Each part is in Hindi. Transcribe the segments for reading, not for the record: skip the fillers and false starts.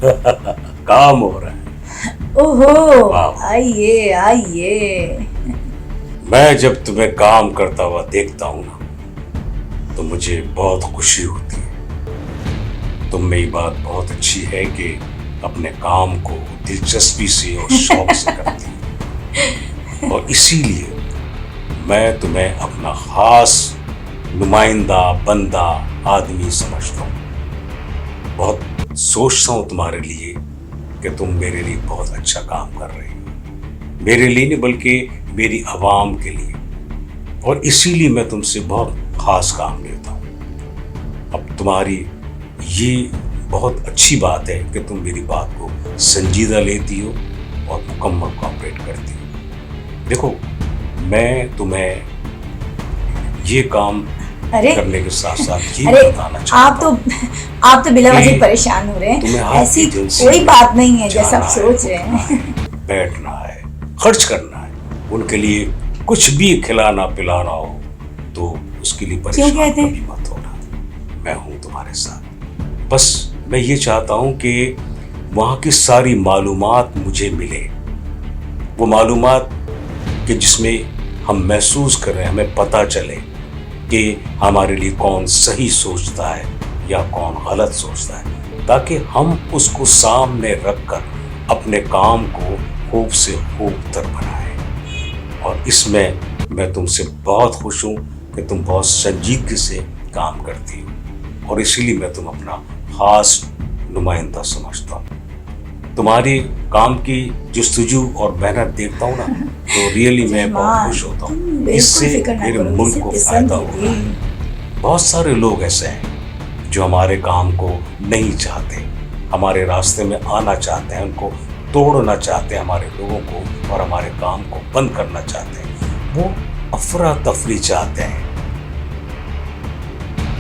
काम हो रहा है। ओहो, वाह। आइए आइए। मैं जब तुम्हें काम करता हुआ देखता हूं ना, तो मुझे बहुत खुशी होती है। तुम में ये बात बहुत अच्छी है कि अपने काम को दिलचस्पी से और शौक से करती हो, और इसीलिए मैं तुम्हें अपना खास नुमाइंदा, बंदा, आदमी समझता हूँ। बहुत सोचता हूँ तुम्हारे लिए कि तुम मेरे लिए बहुत अच्छा काम कर रहे हो, मेरे लिए नहीं बल्कि मेरी आवाम के लिए, और इसीलिए मैं तुमसे बहुत खास काम लेता हूँ। अब तुम्हारी ये बहुत अच्छी बात है कि तुम मेरी बात को संजीदा लेती हो और मुकम्मल कोऑपरेट करती हो। देखो, मैं तुम्हें ये काम करने के साथ साथ ये बताना चाहता हूँ। आप तो बिला वजह परेशान हो रहे हैं। ऐसी कोई बात नहीं है जैसा आप सोच रहे हैं। बैठना है, खर्च करना है, उनके लिए कुछ भी खिलाना पिलाना हो तो उसके लिए परेशान कभी मत होना। मैं हूँ तुम्हारे साथ। बस मैं ये चाहता हूँ कि वहाँ की सारी मालूमात मुझे मिले, वो मालूमात कि जिसमें हम महसूस कर रहे हैं, हमें पता चले कि हमारे लिए कौन सही सोचता है या कौन गलत सोचता है, ताकि हम उसको सामने रखकर अपने काम को खूब से खूब तर बनाएं। और इसमें मैं तुमसे बहुत खुश हूँ कि तुम बहुत संजीदगी से काम करती हो, और इसीलिए मैं तुम अपना खास नुमाइंदा समझता हूँ। तुम्हारी काम की जुस्तजू और मेहनत देखता हूँ ना, तो रियली मैं बहुत खुश होता हूँ। इससे मेरे मुल्क को फायदा होगा। बहुत सारे लोग ऐसे हैं जो हमारे काम को नहीं चाहते, हमारे रास्ते में आना चाहते हैं, उनको तोड़ना चाहते हैं, हमारे लोगों को और हमारे काम को बंद करना चाहते हैं। वो अफरा तफरी चाहते हैं,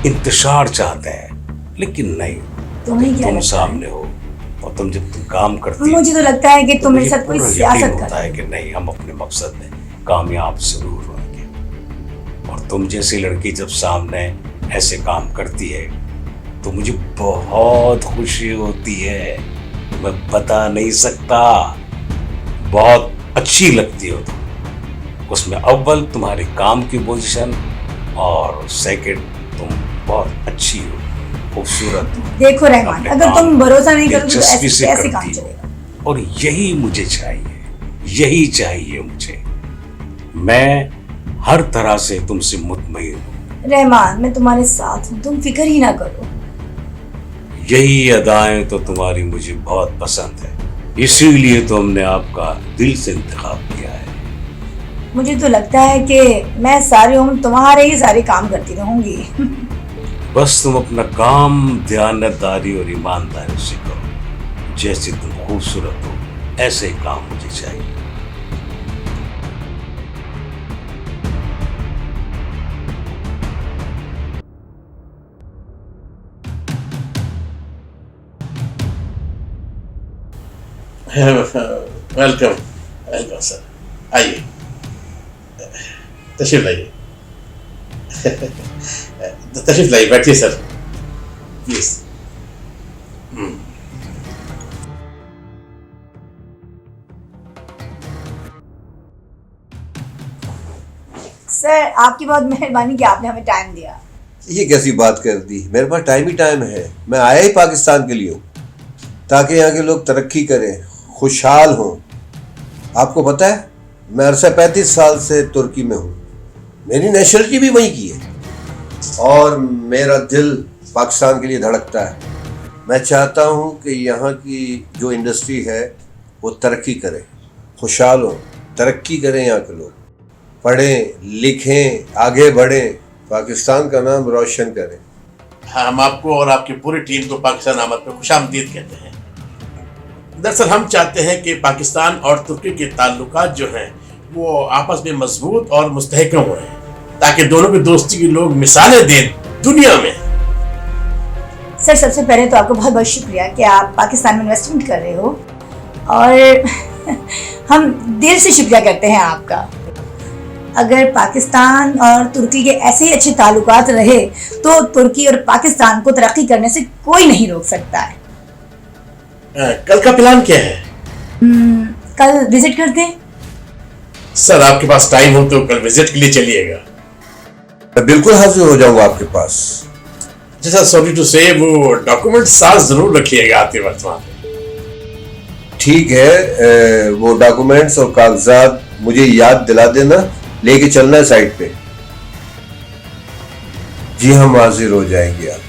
इंतशार चाहते हैं, लेकिन नहीं, तुम सामने हो और तुम जब तुम काम करती हो, मुझे तो लगता है कि तुम मेरे साथ कोई सियासत होता है कि नहीं, हम अपने मकसद में कामयाब जरूर होंगे। और तुम जैसी लड़की जब सामने ऐसे काम करती है तो मुझे बहुत खुशी होती है, मैं बता नहीं सकता। बहुत अच्छी लगती हो तुम। उसमें अव्वल तुम्हारे काम की पोजीशन, और सेकंड तुम बहुत अच्छी हो, खूबसूरत। देखो रहमान, अगर तुम भरोसा नहीं करोगे तो ऐसे काम चलेगा। और यही मुझे चाहिए, यही चाहिए मुझे। मैं हर तरह से तुमसे मुतमईन हूँ। रहमान, मैं तुम्हारे साथ हूँ, तुम फिक्र ही ना करो। यही अदाएं तो तुम्हारी मुझे बहुत पसंद है, इसीलिए तो हमने आपका दिल से इंतखाब किया है। मुझे तो लगता है कि मैं सारी उम्र तुम्हारे ही सारे काम करती रहूंगी। बस तुम अपना काम दयानतदारी और ईमानदारी से करो। जैसे तुम खूबसूरत हो ऐसे ही काम मुझे चाहिए। वेलकम वेलकम सर, आइए तशरीफ लाइए। तशरीफ लाइए, बैठिए सर प्लीज। सर, आपकी बहुत मेहरबानी कि आपने हमें टाइम दिया। ये कैसी बात कर दी, मेरे पास टाइम ही टाइम है। मैं आया ही पाकिस्तान के लिए हूँ ताकि यहाँ के लोग तरक्की करें, खुशहाल हों। आपको पता है, मैं अरसा 35 साल से तुर्की में हूँ, मेरी नेशनलिटी भी वहीं की है, और मेरा दिल पाकिस्तान के लिए धड़कता है। मैं चाहता हूँ कि यहाँ की जो इंडस्ट्री है वो तरक्की करे, खुशहाल हो, तरक्की करें, यहाँ के लोग पढ़ें लिखें, आगे बढ़ें, पाकिस्तान का नाम रोशन करें। हम आपको और आपकी पूरी टीम को पाकिस्तान आमद पे खुशामदीद कहते हैं। दरअसल हम चाहते हैं कि पाकिस्तान और तुर्की के ताल्लुकात जो हैं वो आपस में मजबूत और मुस्तहकम हुए, ताकि दोनों की दोस्ती की लोग मिसालें दें दुनिया में। सर, सबसे पहले तो आपको बहुत बहुत शुक्रिया कि आप पाकिस्तान में इन्वेस्टमेंट कर रहे हो, और हम दिल से शुक्रिया करते हैं आपका। अगर पाकिस्तान और तुर्की के ऐसे ही अच्छे ताल्लुकात रहे तो तुर्की और पाकिस्तान को तरक्की करने से कोई नहीं रोक सकता है। कल का प्लान क्या है? कल विजिट करते हैं। सर आपके पास टाइम हो तो कल विजिट के लिए चलिएगा। मैं बिल्कुल हाजिर हो जाऊंगा आपके पास। जैसा सॉरी टू से वो डॉक्यूमेंट साथ जरूर रखिएगा आते वक्त वहां पे। ठीक है, वो डॉक्यूमेंट्स और कागजात मुझे याद दिला देना, लेके चलना है साइट पे। जी हम हाजिर हो जाएंगे आप।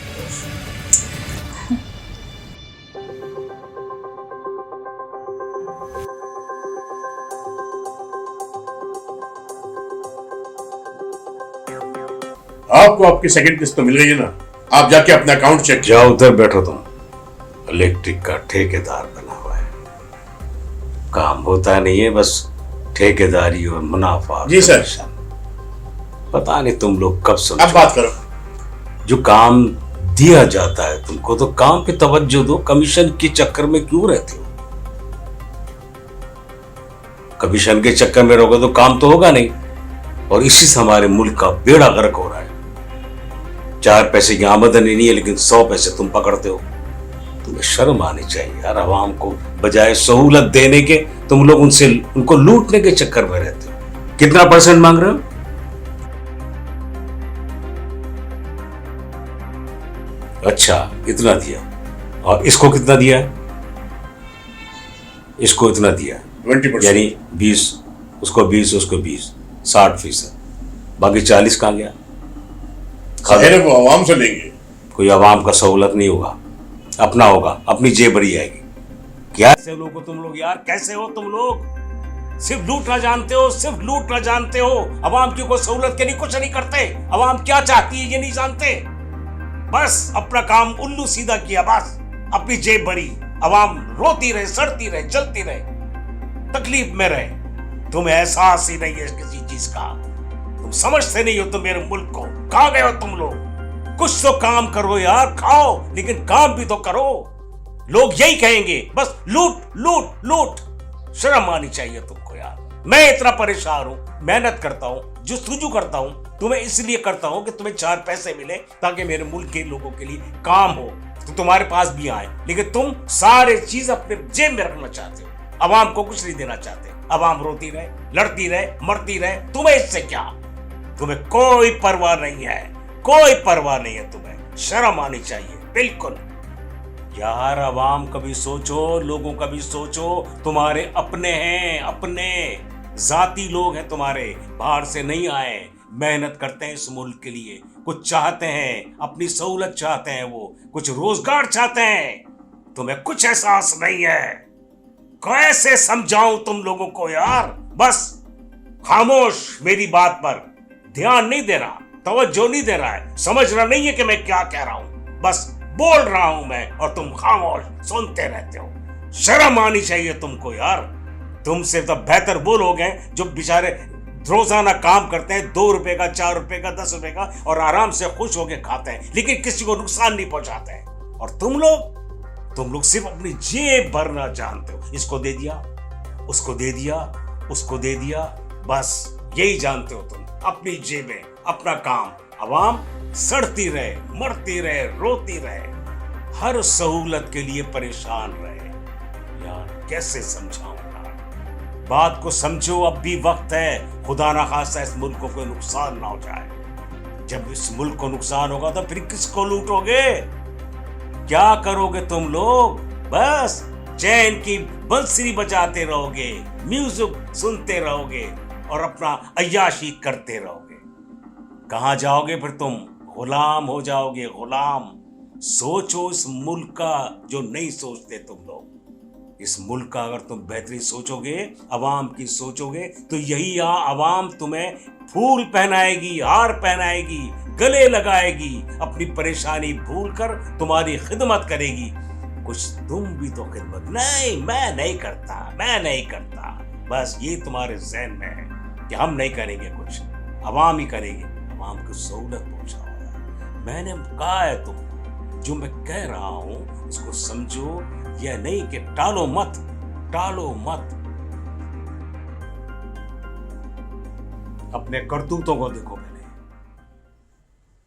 आपको आपकी सेकंड किस्त तो मिल गई है ना, आप जाके अपना अकाउंट चेक। जाओ उधर बैठो तुम, इलेक्ट्रिक का ठेकेदार बना हुआ है, काम होता नहीं है, बस ठेकेदारी और मुनाफा। जी सर। पता नहीं तुम लोग कब अब समझो। बात करो। जो काम दिया जाता है तुमको तो काम पे तवज्जो दो, कमीशन के चक्कर में क्यों रहते हो? कमीशन के चक्कर में रहोगे तो काम तो होगा नहीं, और इसी से हमारे मुल्क का बेड़ा गर्क हो रहा है। 4 पैसे की आमदनी नहीं है लेकिन 100 पैसे तुम पकड़ते हो। तुम्हें शर्म आनी चाहिए यार। आवाम को बजाय सहूलत देने के तुम लोग उनको लूटने के चक्कर में रहते हो। कितना % मांग रहे हो? अच्छा, इतना दिया। और इसको कितना दिया है? इसको इतना दिया है, 20%। यानी 20, उसको 20, उसको 20, 60%। बाकी 40 कहाँ गया? खैर वो आवाम से लेंगे। कोई आवाम का सहूलत नहीं होगा, अपना होगा, अपनी जेब भरी आएगी। क्या ऐसे लोग हो तुम लोग यार? कैसे हो तुम लोग? सिर्फ लूटना जानते हो, सिर्फ लूटना जानते हो। आवाम की कोई सहूलत के लिए कुछ नहीं करते। आवाम क्या चाहती है ये नहीं जानते। बस अपना काम उल्लू सीधा किया, बस अपनी जेब भरी। आवाम रोती रहे, सड़ती रहे, जलती रहे, तकलीफ में रहे। तुम्हें एहसास ही नहीं है किसी चीज का। तुम समझते नहीं हो तुम मेरे मुल्क को। कहां गए हो तुम लोग? कुछ तो काम करो यार, खाओ लेकिन काम भी तो करो। लोग यही कहेंगे बस लूट लूट लूट। शर्म आनी चाहिए तुमको यार। मैं इतना परेशान हूं, मेहनत करता हूं, जुस्तजू करता हूं, तुम्हें इसलिए करता हूं कि तुम्हें 4 पैसे मिले ताकि मेरे मुल्क के लोगों के लिए काम हो, तो तुम्हारे पास भी आए। लेकिन तुम सारे चीज अपने जेब में रखना चाहते हो, अवाम को कुछ नहीं देना चाहते। अवाम रोती रहे, लड़ती रहे, मरती रहे, तुम्हें इससे क्या? तुम्हें कोई परवाह नहीं है, कोई परवाह नहीं है तुम्हें। शर्म आनी चाहिए बिल्कुल यार। अवाम का भी सोचो, लोगों का भी सोचो। तुम्हारे अपने हैं, अपने जाती लोग हैं तुम्हारे, बाहर से नहीं आए। मेहनत करते हैं इस मुल्क के लिए, कुछ चाहते हैं, अपनी सहूलत चाहते हैं, वो कुछ रोजगार चाहते हैं। तुम्हें कुछ एहसास नहीं है। कैसे समझाऊं तुम लोगों को यार? बस खामोश, मेरी बात पर ध्यान नहीं दे रहा, तवज्जो नहीं दे रहा है, समझ रहा नहीं है कि मैं क्या कह रहा हूं। बस बोल रहा हूं मैं और तुम खामोश सुनते रहते हो। शर्म आनी चाहिए तुमको यार। तुमसे तो बेहतर वो लोग हैं जो बेचारे रोजाना काम करते हैं, 2 रुपए का, 4 रुपए का, 10 रुपए का, और आराम से खुश होकर खाते हैं, लेकिन किसी को नुकसान नहीं पहुंचाते हैं। और तुम लोग सिर्फ अपनी जेब भरना जानते हो। इसको दे दिया, उसको दे दिया, उसको दे दिया, बस यही जानते हो तुम। अपनी जेबें, अपना काम। अवाम सड़ती रहे, मरती रहे, रोती रहे, हर सहूलत के लिए परेशान रहे। यार कैसे समझाऊं यार? बात को समझो, अब भी वक्त है। खुदा ना खास्ता इस मुल्क को कोई नुकसान ना हो जाए। जब इस मुल्क को नुकसान होगा तो फिर किसको लूटोगे? क्या करोगे तुम लोग? बस चैन की बंसरी बजाते रहोगे, म्यूजिक सुनते रहोगे और अपना अय्याशी करते रहोगे। कहां जाओगे फिर तुम? गुलाम हो जाओगे, गुलाम। सोचो इस मुल्क का जो नहीं सोचते तुम लोग। इस मुल्क का अगर तुम बेहतरीन सोचोगे, अवाम की सोचोगे, तो यही अवाम तुम्हें फूल पहनाएगी, हार पहनाएगी, गले लगाएगी, अपनी परेशानी भूलकर तुम्हारी खिदमत करेगी। कुछ तुम भी तो खिदमत नहीं, मैं नहीं करता। बस ये तुम्हारे जहन में है कि हम नहीं करेंगे कुछ, अवाम ही करेंगे। अवाम को सहूलत पहुंचाओ। मैंने कहा है तुम, जो मैं कह रहा हूं उसको समझो। यह नहीं कि टालो मत। अपने करतूतों को देखो।